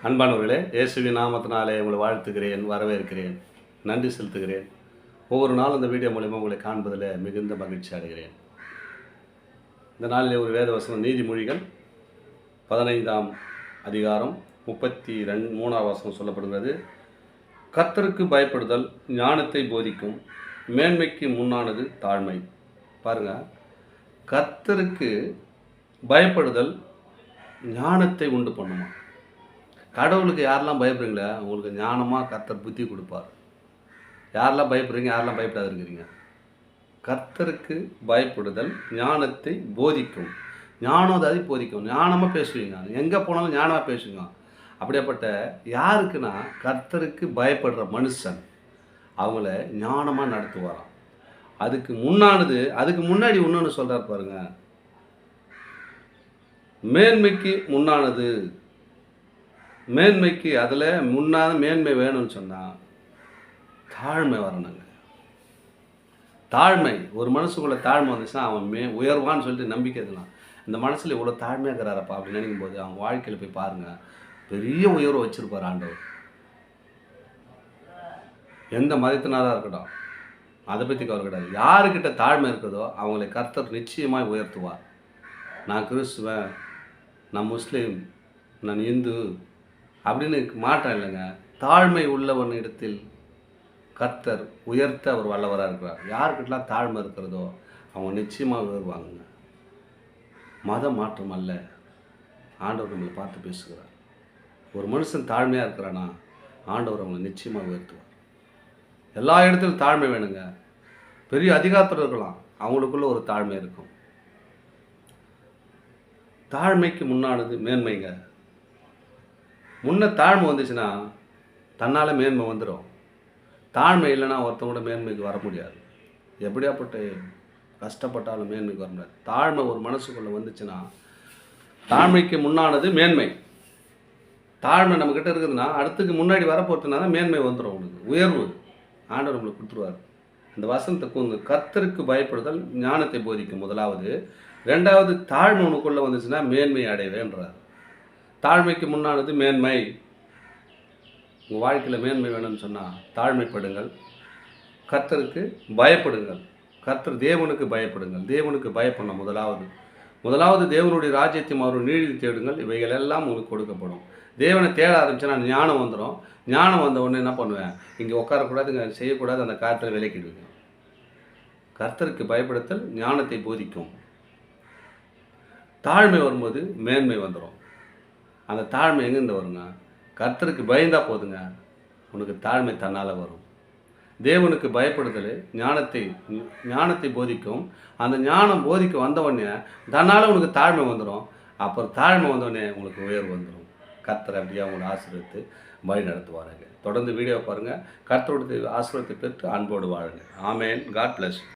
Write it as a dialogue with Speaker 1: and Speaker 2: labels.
Speaker 1: அன்பானவர்களே, இயேசுவின் நாமத்தினாலே உங்களை வாழ்த்துகிறேன், வரவேற்கிறேன், நன்றி செலுத்துகிறேன். ஒவ்வொரு நாளும் இந்த வீடியோ மூலிமா உங்களை காண்பதில் மிகுந்த மகிழ்ச்சி அடைகிறேன். இந்த நாளிலே ஒரு வேத வசனம், நீதிமொழிகள் 15ஆம் அதிகாரம் 33ஆம் வசனம் சொல்லப்படுகிறது. கர்த்தருக்கு பயப்படுதல் ஞானத்தை போதிக்கும், மேன்மைக்கு முன்னானது தாழ்மை. பாருங்கள், கர்த்தருக்கு பயப்படுதல் ஞானத்தை உண்டு பண்ணுமா. கடவுளுக்கு யாரெல்லாம் பயப்படுறீங்களா, உங்களுக்கு ஞானமாக கர்த்தர் புத்தி கொடுப்பார். யாரெல்லாம் பயப்படுறீங்க, யாரெல்லாம் பயப்படாத இருக்கிறீங்க? கர்த்தருக்கு பயப்படுதல் ஞானத்தை போதிக்கும். ஞானம் அதை போதிக்கும். ஞானமாக பேசுவீங்க, எங்கே போனாலும் ஞானமாக பேசுவீங்க. அப்படியேப்பட்ட யாருக்குன்னா, கர்த்தருக்கு பயப்படுற மனுஷன் அவங்கள ஞானமாக நடத்துவாராம். அதுக்கு முன்னாடி இன்னொன்று சொல்கிறார் பாருங்க, மேன்மைக்கு முன்னானது. மேன்மைக்கு அதில் முன்னாத மேன்மை வேணும்னு சொன்னால் தாழ்மை வரணுங்க. தாழ்மை, ஒரு மனசுக்குள்ளே தாழ்மை வந்துச்சுன்னா அவன் உயர்வான்னு சொல்லிட்டு நம்பிக்கை இருக்கலாம். இந்த மனசில் இவ்வளோ தாழ்மையாக இருக்கிறாரப்பா அப்படின்னு நினைக்கும் போது அவன் வாழ்க்கையில் போய் பாருங்கள், பெரிய உயர்வை வச்சுருப்பார் ஆண்டவர். எந்த மதத்தினாராக இருக்கட்டும், அதை பற்றி கவலை கிடையாது. யாருக்கிட்ட தாழ்மை இருக்குதோ அவங்களை கர்த்தர் நிச்சயமாக உயர்த்துவார். நான் கிறிஸ்துவன், நான் முஸ்லீம், நான் இந்து அப்படின்னு மாற்றம் இல்லைங்க. தாழ்மை உள்ளவன் இடத்தில் கர்த்தர் உயர்த்த அவர் வல்லவராக இருக்கிறார். யாருக்கிட்டலாம் தாழ்மை இருக்கிறதோ அவங்க நிச்சயமாக உயர்வாங்க. மத மாற்றம் அல்ல, ஆண்டவர் நம்மளை பார்த்து பேசுகிறார். ஒரு மனுஷன் தாழ்மையாக இருக்கிறானா ஆண்டவர் அவங்களை நிச்சயமாக உயர்த்துவார். எல்லா இடத்துலையும் தாழ்மை வேணுங்க. பெரிய அதிகாரத்தில் இருக்கலாம், அவங்களுக்குள்ள ஒரு தாழ்மை இருக்கும். தாழ்மைக்கு முன்னானது மேன்மைங்க. முன்ன தாழ்மை வந்துச்சுன்னா தன்னால் மேன்மை வந்துடும். தாழ்மை இல்லைன்னா ஒருத்தவங்களோட மேன்மைக்கு வர முடியாது. எப்படியாப்பட்ட கஷ்டப்பட்டாலும் மேன்மைக்கு வர முடியாது. தாழ்மை ஒரு மனசுக்குள்ளே வந்துச்சுன்னா, தாழ்மைக்கு முன்னானது மேன்மை. தாழ்மை நம்மக்கிட்ட இருக்குதுன்னா அடுத்துக்கு முன்னாடி வரப்போறதுனா தான் மேன்மை வந்துடும். உங்களுக்கு உயர்வு ஆண்டவர் நம்மளுக்கு கொடுத்துருவார். இந்த வசனத்துக்கு கர்த்தருக்கு பயப்படுதல் ஞானத்தை போதிக்கும் முதலாவது. ரெண்டாவது, தாழ்மை உனக்குள்ளே வந்துச்சுன்னா மேன்மை அடைவேன்றார். தாழ்மைக்கு முன்னானது மேன்மை. உங்கள் வாழ்க்கையில் மேன்மை வேணும்னு சொன்னால் தாழ்மைப்படுங்கள், கர்த்தருக்கு பயப்படுங்கள். தேவனுக்கு பயப்படுங்கள். தேவனுக்கு பயப்படணும். முதலாவது தேவனுடைய ராஜ்யத்தையும் அவர் நீதி தேடுங்கள், இவைகள் எல்லாம் உங்களுக்கு கொடுக்கப்படும். தேவனை தேட ஆரம்பிச்சுன்னா ஞானம் வந்துடும். ஞானம் வந்த உடனே என்ன பண்ணுவேன், இங்கே உட்காரக்கூடாதுங்க, செய்யக்கூடாது, அந்த காரியத்தில் விலக்கிடுவேன். கர்த்தருக்கு பயப்படுத்தல் ஞானத்தை போதிக்கும். தாழ்மை வரும்போது மேன்மை வந்துடும். அந்த தாழ்மை எங்கேருந்து வருங்க? கர்த்தருக்கு பயந்தால் போதுங்க, உனக்கு தாழ்மை தன்னால் வரும். தேவனுக்கு பயப்படுதல் ஞானத்தை போதிக்கும். அந்த ஞானம் போதிக்க வந்தவொடனே தன்னால் உனக்கு தாழ்மை வந்துடும். அப்புறம் தாழ்மை வந்தோடனே உங்களுக்கு உயர்வு வந்துடும். கர்த்தர் அப்படியே அவங்களை ஆசீர்வதித்து வழி நடத்துவாருங்க. தொடர்ந்து வீடியோ பாருங்கள். கர்த்தருடைய ஆசீர்வாதத்தை பெற்று அன்போடு வாழுங்க. ஆமேன். God plus.